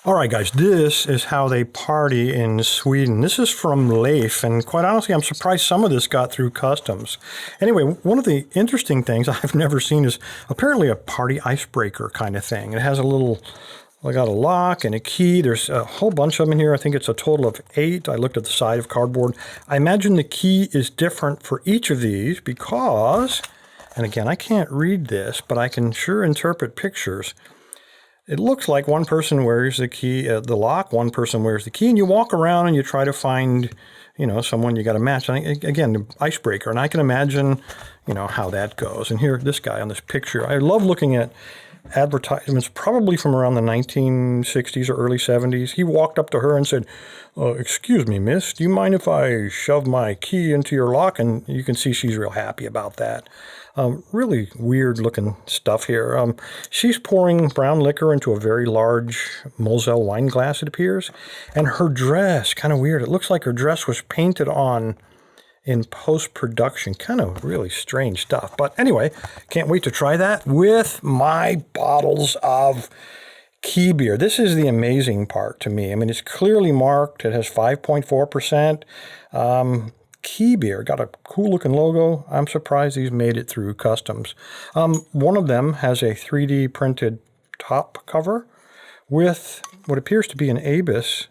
All right, guys, this is how they party in Sweden. This is from Leif, and quite honestly, I'm surprised some of this got through customs. Anyway, one of the interesting things I've never seen is apparently a party icebreaker kind of thing. It has a little, I got a lock and a key. There's a whole bunch of them in here. I think it's a total of 8. I looked at the side of cardboard. I imagine the key is different for each of these because, and again, I can't read this, but I can sure interpret pictures. It looks like one person wears the key, the lock, one person wears the key, and you walk around and you try to find, someone you got to match. And again, the icebreaker, and I can imagine, how that goes. And here, this guy on this picture, I love looking at advertisements, probably from around the 1960s or early 70s. He walked up to her and said, "Excuse me, miss, do you mind if I shove my key into your lock?" And you can see she's real happy about that. Really weird looking stuff here. She's pouring brown liquor into a very large Moselle wine glass, it appears. And her dress, kind of weird. It looks like her dress was painted on in post-production. Kind of really strange stuff. But anyway, can't wait to try that with my bottles of key beer. This is the amazing part to me. I mean, it's clearly marked. It has 5.4%. Key beer, got a cool looking logo. I'm surprised these made it through customs. One of them has a 3D printed top cover with what appears to be an Abus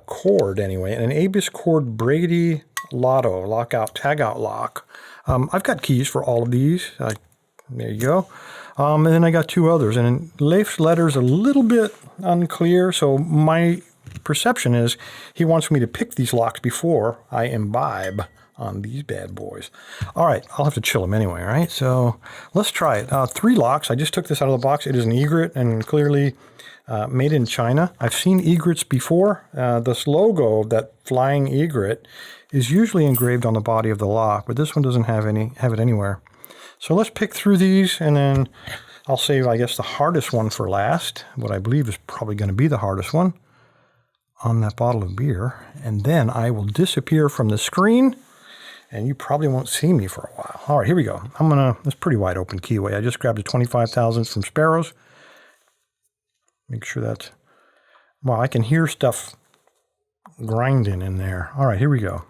cord anyway, an Abus cord Brady Lotto lockout tagout lock. I've got keys for all of these. There you go. And then I got 2 others, and Leif's letter's a little bit unclear, so my perception is he wants me to pick these locks before I imbibe on these bad boys. All right, I'll have to chill them anyway, right? So let's try it. 3 locks. I just took this out of the box. It is an egret and clearly made in China. I've seen egrets before. This logo, that flying egret, is usually engraved on the body of the lock, but this one doesn't have it anywhere. So let's pick through these, and then I'll save, I guess, the hardest one for last, what I believe is probably going to be the hardest one on that bottle of beer, and then I will disappear from the screen, and you probably won't see me for a while. All right, here we go. It's pretty wide open keyway. I just grabbed a 25 thousandths from Sparrows. Make sure that's, wow, I can hear stuff grinding in there. All right, here we go.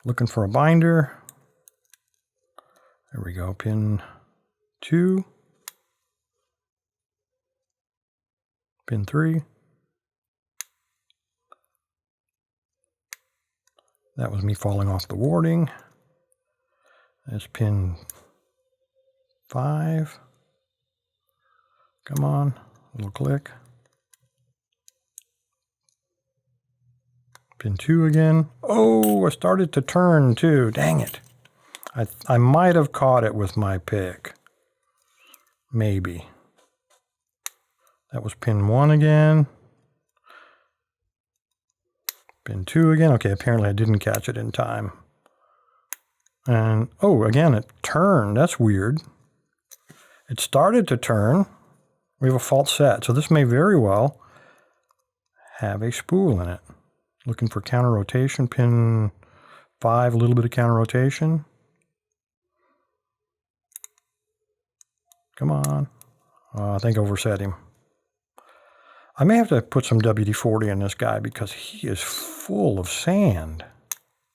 Looking for a binder. There we go, pin 2. Pin 3. That was me falling off the warding. That's pin 5. Come on, a little click. Pin 2 again. Oh, I started to turn too. Dang it. I might have caught it with my pick. Maybe. That was pin 1 again. Pin 2 again. Okay, apparently I didn't catch it in time. And, oh, again, it turned. That's weird. It started to turn. We have a false set, so this may very well have a spool in it. Looking for counter rotation. Pin 5, a little bit of counter rotation. Come on. I think I overset him. I may have to put some WD-40 in this guy because he is full of sand.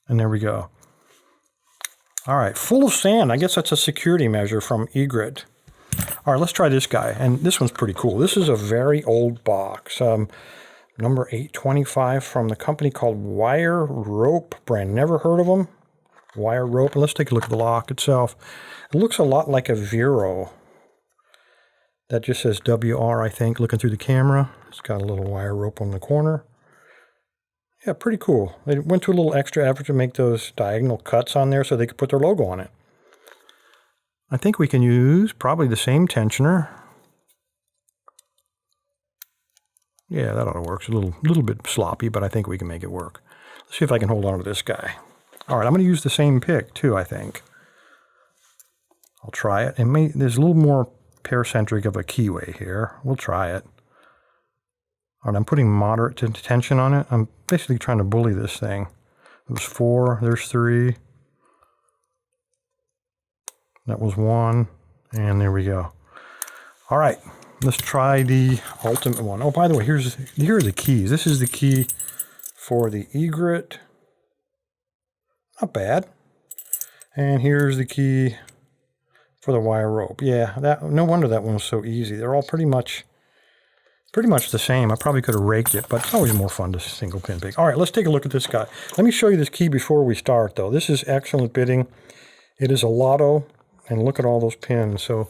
And there we go. All right, full of sand. I guess that's a security measure from Egret. All right, let's try this guy. And this one's pretty cool. This is a very old box. Number 825 from the company called Wire Rope brand. Never heard of them. Wire Rope. And let's take a look at the lock itself. It looks a lot like a Vero. That just says WR, I think, looking through the camera. It's got a little wire rope on the corner. Yeah, pretty cool. They went to a little extra effort to make those diagonal cuts on there so they could put their logo on it. I think we can use probably the same tensioner. Yeah, that ought to work. It's a little bit sloppy, but I think we can make it work. Let's see if I can hold on to this guy. All right, I'm going to use the same pick too, I think. I'll try it. There's a little more paracentric of a keyway here. We'll try it. All right, I'm putting moderate tension on it. I'm basically trying to bully this thing. It was 4, there's 3. That was 1, And there we go. All right, let's try the ultimate one. Oh, by the way, here are the keys. This is the key for the egret. Not bad. And here's the key for the wire rope. Yeah, no wonder that one was so easy. They're all pretty much the same. I probably could have raked it, but it's always more fun to single pin pick. All right, let's take a look at this guy. Let me show you this key before we start, though. This is excellent bitting. It is a lotto, and look at all those pins. So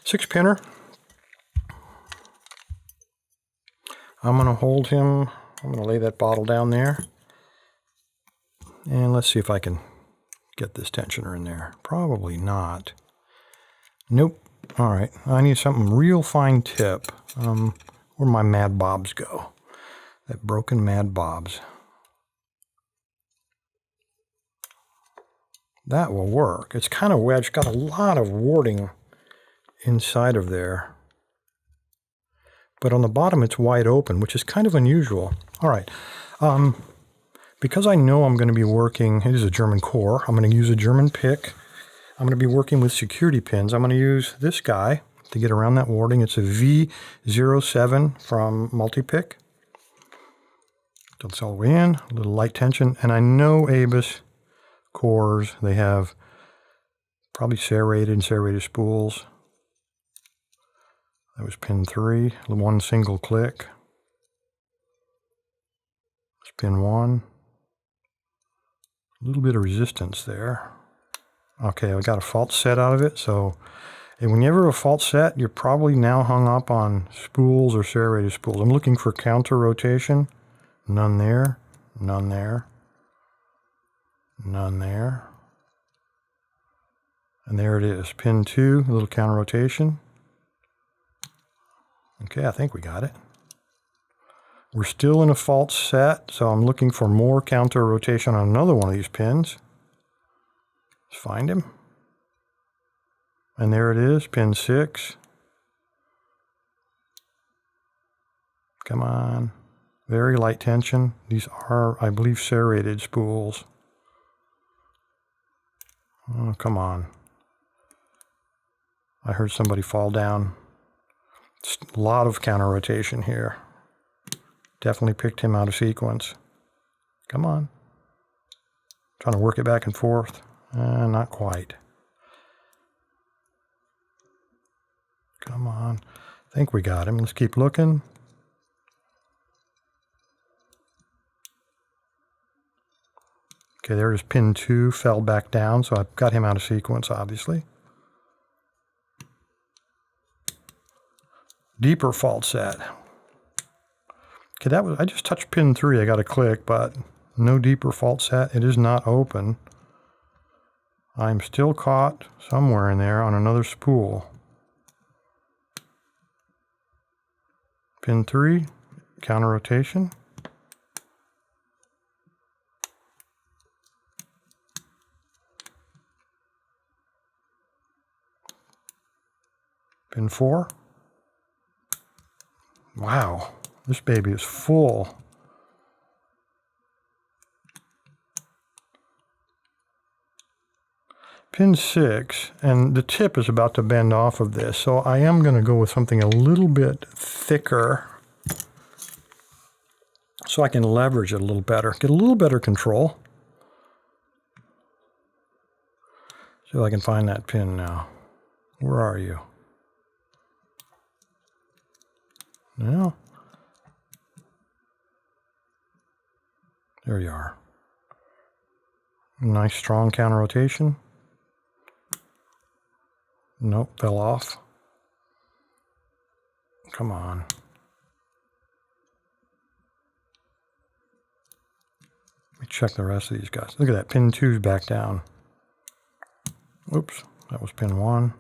6-pinner. I'm going to hold him. I'm going to lay that bottle down there. And let's see if I can get this tensioner in there. Probably not. Nope. All right. I need something real fine tip. Where'd my Mad Bobs go? That broken Mad Bobs. That will work. It's kind of wedged. Got a lot of warding inside of there. But on the bottom, it's wide open, which is kind of unusual. All right. Because I know I'm going to be working, it is a German core. I'm going to use a German pick. I'm going to be working with security pins. I'm going to use this guy to get around that warding. It's a V07 from Multipick. It's all the way in, a little light tension. And I know Abus cores, they have probably serrated and serrated spools. That was pin 3, one single click. That's pin 1. A little bit of resistance there. Okay, I got a fault set out of it, so whenever a fault set, you're probably now hung up on spools or serrated spools. I'm looking for counter rotation. None there, none there, none there. And there it is, pin 2, a little counter rotation. Okay, I think we got it. We're still in a fault set, so I'm looking for more counter rotation on another one of these pins. Let's find him. And there it is, pin 6. Come on. Very light tension. These are, I believe, serrated spools. Oh, come on. I heard somebody fall down. A lot of counter rotation here. Definitely picked him out of sequence. Come on. Trying to work it back and forth. Not quite. Come on. I think we got him. Let's keep looking. Okay, there's pin 2, fell back down, so I've got him out of sequence, obviously. Deeper fault set. Okay, I just touched pin 3, I got a click, but no deeper fault set. It is not open. I'm still caught somewhere in there on another spool. Pin 3, counter rotation. Pin 4. Wow, this baby is full. Pin 6, and the tip is about to bend off of this, so I am going to go with something a little bit thicker so I can leverage it a little better, get a little better control. See if I can find that pin now. Where are you? No. There you are. Nice strong counter rotation. Nope, fell off. Come on. Let me check the rest of these guys. Look at that, pin 2's back down. Oops, that was pin 1.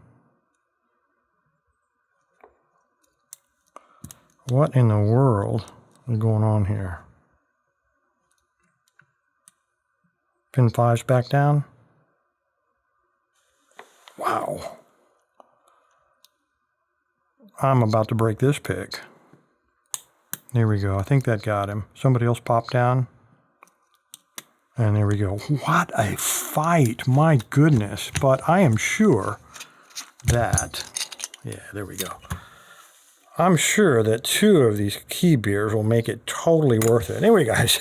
What in the world is going on here? Pin 5's back down. Wow. I'm about to break this pick. There we go. I think that got him. Somebody else popped down. And there we go. What a fight. My goodness. But I am sure that, yeah, there we go. I'm sure that 2 of these key beers will make it totally worth it. Anyway, guys,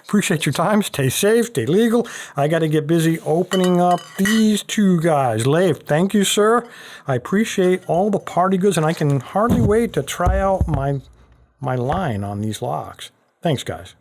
appreciate your time. Stay safe, stay legal. I got to get busy opening up these 2 guys. Leif, thank you, sir. I appreciate all the party goods, and I can hardly wait to try out my line on these locks. Thanks, guys.